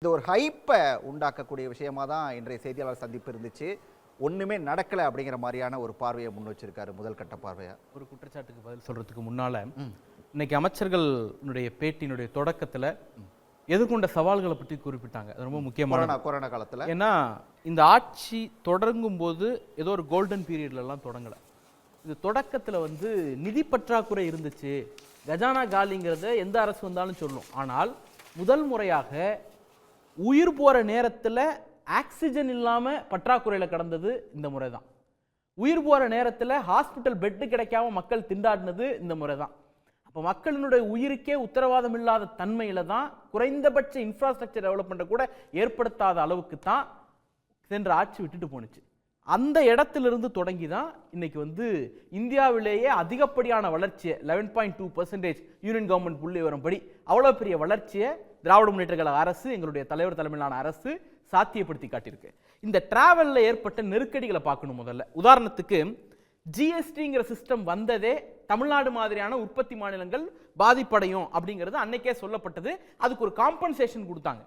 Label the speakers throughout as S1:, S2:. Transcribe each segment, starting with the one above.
S1: இது ஒரு ஹைப்பை உண்டாக்கக்கூடிய விஷயமா தான் இன்றைய செய்தியாளர் சந்திப்பு இருந்துச்சு. ஒண்ணுமே நடக்கல அப்படிங்கிற மாதிரியான ஒரு பார்வையை முன் வச்சிருக்காரு முதல் கட்ட பார்வையா.
S2: ஒரு குற்றச்சாட்டுக்கு பதில் சொல்றதுக்கு முன்னால இன்னைக்கு அமைச்சர்களுடைய பேட்டியினுடைய தொடக்கத்துல எதிர்கொண்ட சவால்களை பற்றி குறிப்பிட்டாங்க. அது ரொம்ப முக்கியமான
S1: கொரோனா காலத்துல.
S2: ஏன்னா இந்த ஆட்சி தொடங்கும் போது ஏதோ ஒரு கோல்டன் பீரியட்ல எல்லாம் தொடங்கல. இது தொடக்கத்துல நிதி பற்றாக்குறை இருந்துச்சு, கஜானா காலிங்கிறத எந்த அரசு வந்தாலும் சொல்லும். ஆனால் முதல் முறையாக உயிர் போற நேரத்துல ஆக்சிஜன் இல்லாம பற்றாக்குறையில கடந்தது இந்த முறை தான். உயிர் போற நேரத்துல ஹாஸ்பிட்டல் பெட்டு கிடைக்காம மக்கள் திண்டாடினது இந்த முறை தான். அப்ப மக்களினுடைய உயிருக்கே உத்தரவாதம் இல்லாத தன்மையில தான் குறைந்தபட்ச இன்ஃப்ராஸ்ட்ரக்சர் டெவலப்மெண்ட்டை கூட ஏற்படுத்தாத அளவுக்கு தான் சென்ற ஆட்சி விட்டுட்டு போனுச்சு. அந்த இடத்திலிருந்து தொடங்கி தான் இன்னைக்கு இந்தியாவிலேயே அதிகப்படியான வளர்ச்சியை 11.2% யூனியன் கவர்மெண்ட் புள்ளி விவரம்படி அவ்வளவு பெரிய வளர்ச்சியை திராவிட முன்னேற்ற கழக அரசு, எங்களுடைய தலைவர் தலைமையிலான அரசு சாத்தியப்படுத்தி காட்டியிருக்கு. இந்த டிராவல்ல ஏற்பட்ட நெருக்கடிகளை பார்க்கணும். முதல்ல உதாரணத்துக்கு ஜிஎஸ்டிங்கிற சிஸ்டம் வந்ததே தமிழ்நாடு மாதிரியான உற்பத்தி மாநிலங்கள் பாதிப்படையும் அப்படிங்கிறது அன்னைக்கே சொல்லப்பட்டது. அதுக்கு ஒரு காம்பன்சேஷன் கொடுத்தாங்க.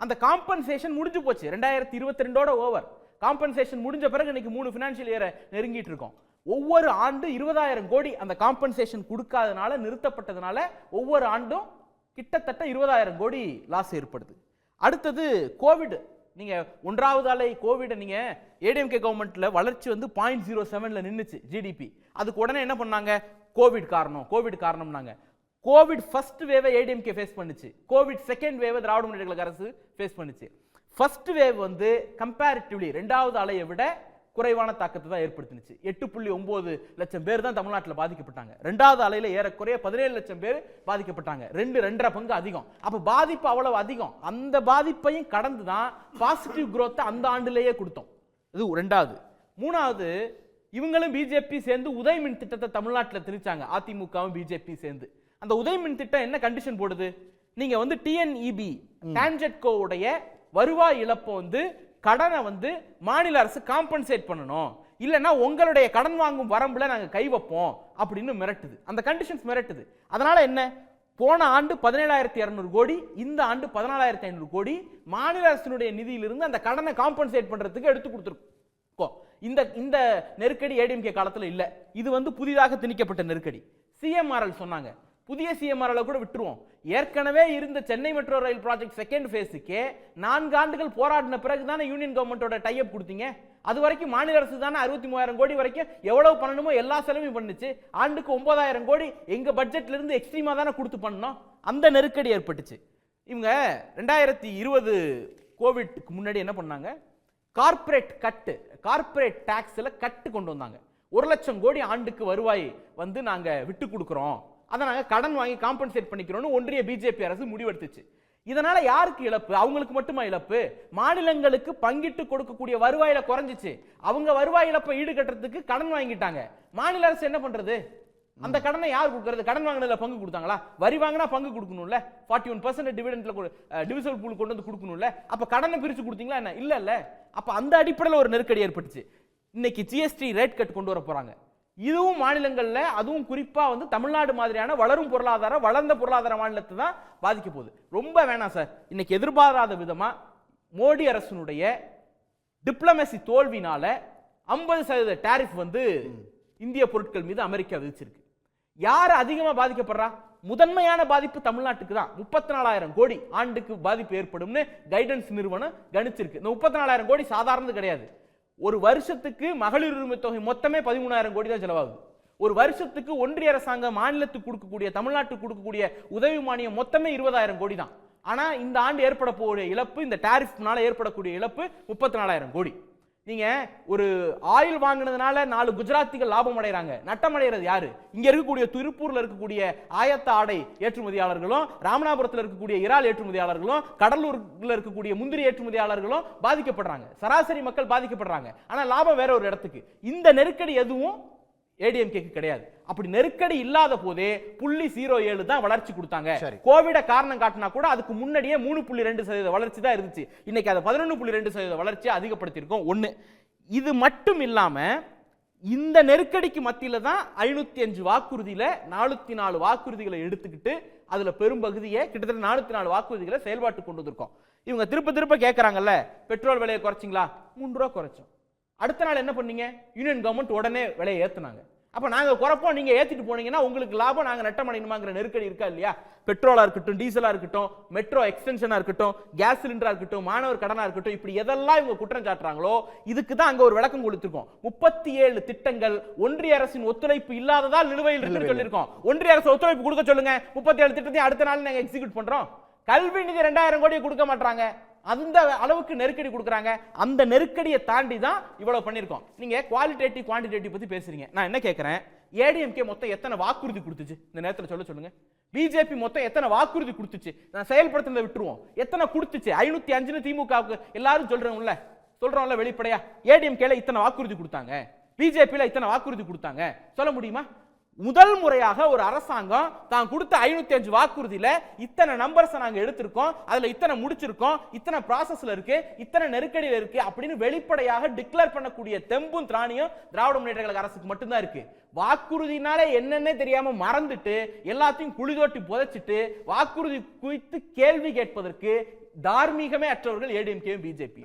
S2: அந்த காம்பன்சேஷன் முடிஞ்சு போச்சு. 2022 ஓவர். காம்பன்சேஷன் முடிஞ்ச பிறகு இன்னைக்கு 3 ஃபினான்ஷியல் இயரை நெருங்கிட்டு இருக்கோம். ஒவ்வொரு ஆண்டு 20,000 கோடி அந்த காம்பன்சேஷன் கொடுக்காதனால, நிறுத்தப்பட்டதுனால ஒவ்வொரு ஆண்டும் கிட்டத்தட்ட 20,000 கோடி லாஸ் ஏற்படுது. அடுத்தது கோவிட். நீங்க ஒன்றாவது அலை கோவிட் நீங்க ஏடிஎம்கே கவர்மெண்ட்ல வளர்ச்சி 0.07ல நின்னுச்சு ஜிடிபி. அதுக்கு உடனே என்ன பண்ணாங்க? கோவிட் காரணம்னாங்க. Covid first wave ADMK face பண்ணுச்சு. Covid second wave Dravida Munnetra Kazhagam அரசு ஃபேஸ் பண்ணுச்சு. ஃபர்ஸ்ட் வேவ் கம்பேரிட்டிவ்லி இரண்டாவது அலையை விட குறைவான தாக்கத்தை தான் ஏற்படுத்தினுச்சு. 8.9 லட்சம் பேர் தான் தமிழ்நாட்டில் பாதிக்கப்பட்டாங்க. இரண்டாவது அலையில ஏறக்குறைய 17 லட்சம் பேர் பாதிக்கப்பட்டாங்க. 2.5 பங்கு அதிகம். அப்ப பாதிப்பு அவ்வளவு அதிகம். அந்த பாதிப்பையும் கடந்து தான் பாசிட்டிவ் growth அந்த ஆண்டிலேயே கொடுத்தோம். இது ரெண்டாவது. மூணாவது, இவங்களும் பிஜேபி சேர்ந்து உதய் மின் திட்டத்தை தமிழ்நாட்டில் திணிச்சாங்க. அதிமுகவும் பிஜேபி சேர்ந்து அந்த உதய் மின் திட்டம் என்ன கண்டிஷன் போடுது? நீங்க டிஎன்இபி டான்ஜெட்கோ உடைய வருவாய் இழப்பை கடனை மாநில அரசு காம்பன்சேட் பண்ணணும், இல்லைன்னா உங்களுடைய கடன் வாங்கும் வரம்புல நாங்க கை வைப்போம் அப்படின்னு மிரட்டுது. அந்த கண்டிஷன்ஸ் மிரட்டுது. அதனால என்ன? போன ஆண்டு 17,200 கோடி, இந்த ஆண்டு 14,500 கோடி மாநில அரசினுடைய நிதியிலிருந்து அந்த கடனை காம்பன்சேட் பண்றதுக்கு எடுத்து கொடுத்துருக்கோம். இந்த நெருக்கடி ஏடிஎம்கே காலத்துல இல்ல. இது புதிதாக திணிக்கப்பட்ட நெருக்கடி. சிஎம்ஆர்எல் சொன்னாங்க. புதிய சிஎம்ஆர்எல் கூட விட்டுருவோம். ஏற்கனவே இருந்த Chennai metro rail project second ஃபேஸுக்கே 4 ஆண்டுகள் போராடின பிறகு தானே யூனியன் கவர்மெண்டோட டைப் கொடுத்தீங்க. அது வரைக்கும் மாநில அரசு தானே 63,000 கோடி வரைக்கும் எவ்வளவு பண்ணணுமோ எல்லா செலவும் பண்ணுச்சு. ஆண்டுக்கு 9,000 கோடி எங்க பட்ஜெட்ல இருந்து எக்ஸ்ட்ரீமா தானே கொடுத்து பண்ணோம். அந்த நெருக்கடி ஏற்பட்டுச்சு. இவங்க 2020 கோவிட்க்கு முன்னாடி என்ன பண்ணாங்க? கார்ப்பரேட் டாக்ஸ்ல கட்டு கொண்டு வந்தாங்க. 1 லட்சம் கோடி ஆண்டுக்கு வருவாய் நாங்க விட்டு கொடுக்கிறோம், அதை நாங்க கடன் வாங்கி காம்பன்சேட் பண்ணிக்கிறோம்னு ஒன்றிய பிஜேபி அரசு முடிவெடுத்துச்சு. இதனால யாருக்கு இழப்பு? அவங்களுக்கு மட்டுமா இழப்பு? மாநிலங்களுக்கு பங்கிட்டு கொடுக்கக்கூடிய வருவாயில குறைஞ்சிச்சு. அவங்க வருவாய் இழப்பை ஈடுகட்டுறதுக்கு கடன் வாங்கிட்டாங்க. மாநில அரசு என்ன பண்றது? அந்த கடனை யார் கொடுக்கறது? கடன் வாங்கினதுல பங்கு கொடுத்தாங்களா? வரி வாங்கினா பங்கு கொடுக்கணும்ல. 41% டிவிடெண்ட்ல டிவிசல் பூல் கொண்டு கொடுக்கணும்ல. அப்ப கடனை பிரிச்சு கொடுத்தீங்களா என்ன? இல்ல. அப்ப அந்த அடிப்படையில் ஒரு நெருக்கடி ஏற்பட்டுச்சு. இன்னைக்கு ஜிஎஸ்டி ரேட் கட் கொண்டு வர போறாங்க. இதுவும் மாநிலங்கள்ல, அதுவும் குறிப்பா தமிழ்நாடு மாதிரியான வளர்ந்த பொருளாதார மாநிலத்தை தான் பாதிக்க போகுது. ரொம்ப வேணாம் சார். இன்னைக்கு எதிர்பாராத விதமா மோடி அரசினுடைய டிப்ளமசி தோல்வினால 50% டாரிஃப் இந்திய பொருட்கள் மீது அமெரிக்கா விதிச்சிருக்கு. யார் அதிகமா பாதிக்கப்படுறா? முதன்மையான பாதிப்பு தமிழ்நாட்டுக்கு தான். 34,000 கோடி ஆண்டுக்கு பாதிப்பு ஏற்படும் கைடன்ஸ் நிறுவனம் கணிச்சிருக்கு. இந்த 34,000 கோடி சாதாரணது கிடையாது. ஒரு வருஷத்துக்கு மகளிர் உரிமை தொகை மொத்தமே 13,000 கோடி தான் செலவாகுது. ஒரு வருஷத்துக்கு ஒன்றிய அரசாங்கம் மாநிலத்துக்கு கொடுக்கக்கூடிய, தமிழ்நாட்டுக்கு கொடுக்கக்கூடிய உதவி மானியம் மொத்தமே 20,000 கோடி தான். ஆனா இந்த ஆண்டு ஏற்பட போகிற இழப்பு, இந்த டாரிஃப்னால ஏற்படக்கூடிய இழப்பு 34,000 கோடி. நீங்க ஒரு ஆயில் வாங்கினதுனால 4 குஜராத்திகள் லாபம் அடைறாங்க. நட்டம் அடைகிறது யாரு? இங்க இருக்கக்கூடிய திருப்பூர்ல இருக்கக்கூடிய ஆயத்த ஆடை ஏற்றுமதியாளர்களும், ராமநாதபுரத்தில் இருக்கக்கூடிய இறால் ஏற்றுமதியாளர்களும், கடலூர்ல இருக்கக்கூடிய முந்திரி ஏற்றுமதியாளர்களும் பாதிக்கப்படுறாங்க. சராசரி மக்கள் பாதிக்கப்படுறாங்க. ஆனா லாபம் வேற ஒரு இடத்துக்கு. இந்த நெருக்கடி எதுவும் ஏடிஎம்கேக்கு கிடையாது. அப்படி நெருக்கடி இல்லாத போதே 0.07 தான் வளர்ச்சி கொடுத்தாங்க. கோவிட காரணம் காட்டினா கூட அதுக்கு முன்னாடியே 3.2% வளர்ச்சி தான் இருந்துச்சு. இன்னைக்கு அதை 11.2% வளர்ச்சியை அதிகப்படுத்தியிருக்கோம். ஒண்ணு. இது மட்டும் இல்லாம இந்த நெருக்கடிக்கு மத்தியில தான் 505 வாக்குறுதியில 404 வாக்குறுதிகளை எடுத்துக்கிட்டு அதுல பெரும் பகுதியை கிட்டத்தட்ட 404 வாக்குறுதிகளை செயல்பாட்டு கொண்டு வந்திருக்கோம். இவங்க திருப்ப திருப்ப கேட்கறாங்கல்ல, பெட்ரோல் விலையை குறைச்சிங்களா? 3 ரூபா குறைச்சோம். அடுத்த நாள் என்ன பண்ணீங்க? யூனியன் கவர்மெண்ட் உடனே விலையை ஏத்துனாங்க. அப்ப நாங்க குறைப்போம், நீங்க ஏத்திட்டு போனீங்கன்னா உங்களுக்கு லாபம், நாங்க நட்டம் அடையணுமாங்கிற நெருக்கடி இருக்கா இல்லையா? பெட்ரோலா இருக்கட்டும், டீசலா இருக்கட்டும், மெட்ரோ எக்ஸ்டென்ஷனா இருக்கட்டும், கேஸ் சிலிண்டரா இருக்கட்டும், மாணவர் கடனா இருக்கட்டும், இப்படி எதெல்லாம் இவங்க குற்றம் சாட்டுறாங்களோ இதுக்கு தான் அங்க ஒரு விளக்கம் கொடுத்திருக்கோம். 37 திட்டங்கள் ஒன்றிய அரசின் ஒத்துழைப்பு இல்லாததால் நிலுவையில் இருக்குன்னு சொல்லியிருக்கோம். ஒன்றிய அரசு ஒத்துழைப்பு கொடுக்க சொல்லுங்க, 37 திட்டத்தையும் அடுத்த நாள் நாங்க எக்ஸிக்யூட் பண்றோம். கல்வி நிதி 2000 கோடி கொடுக்க மாட்டாங்க, அந்த அளவுக்கு நெருக்கடி கொடுக்குறாங்க. அந்த நெருக்கடியை தாண்டி தான் இவ்வளவு பண்ணிருக்கோம். நீங்க குவாலிட்டேட்டிவ் குவான்டிடேட்டிவ் பத்தி பேசுறீங்க. நான் என்ன கேட்கிறேன், ஏடிஎம்கே மொத்தம் எத்தனை வாக்குறுதி கொடுத்துச்சு இந்த நேரத்தில் சொல்லுங்க. பிஜேபி மொத்தம் எத்தனை வாக்குறுதி கொடுத்துச்சு? நான் செயல்படுத்துறதை விட்டுருவோம். எத்தனை கொடுத்துச்சு? 505 திமுக எல்லாரும் சொல்றோம்ல வெளிப்படையா. ஏடிஎம்கேல இத்தனை வாக்குறுதி கொடுத்தாங்க, பிஜேபியில இத்தனை வாக்குறுதி கொடுத்தாங்க, சொல்ல முடியுமா? முதல் முறையாக ஒரு அரசாங்கம் தான் கொடுத்த 505 வாக்குறுதியில இத்தனை நம்பர்ஸ் நாங்க எடுத்திருக்கோம், அதுல இத்தனை முடிச்சிருக்கோம், இத்தனை ப்ராசஸ்ல இருக்கு, இத்தனை நெருக்கடியில் இருக்கு அப்படின்னு வெளிப்படையாக டிக்ளேர் பண்ணக்கூடிய தெம்பும் திராணியும் திராவிட முன்னேற்ற கழக அரசுக்கு மட்டும்தான் இருக்கு. வாக்குறுதினாலே என்னன்னே தெரியாம மறந்துட்டு எல்லாத்தையும் குளிதோட்டி புதைச்சிட்டு வாக்குறுதி குறித்து கேள்வி கேட்பதற்கு தார்மீகமே அற்றவர்கள் ஏடிஎம்கே பிஜேபி.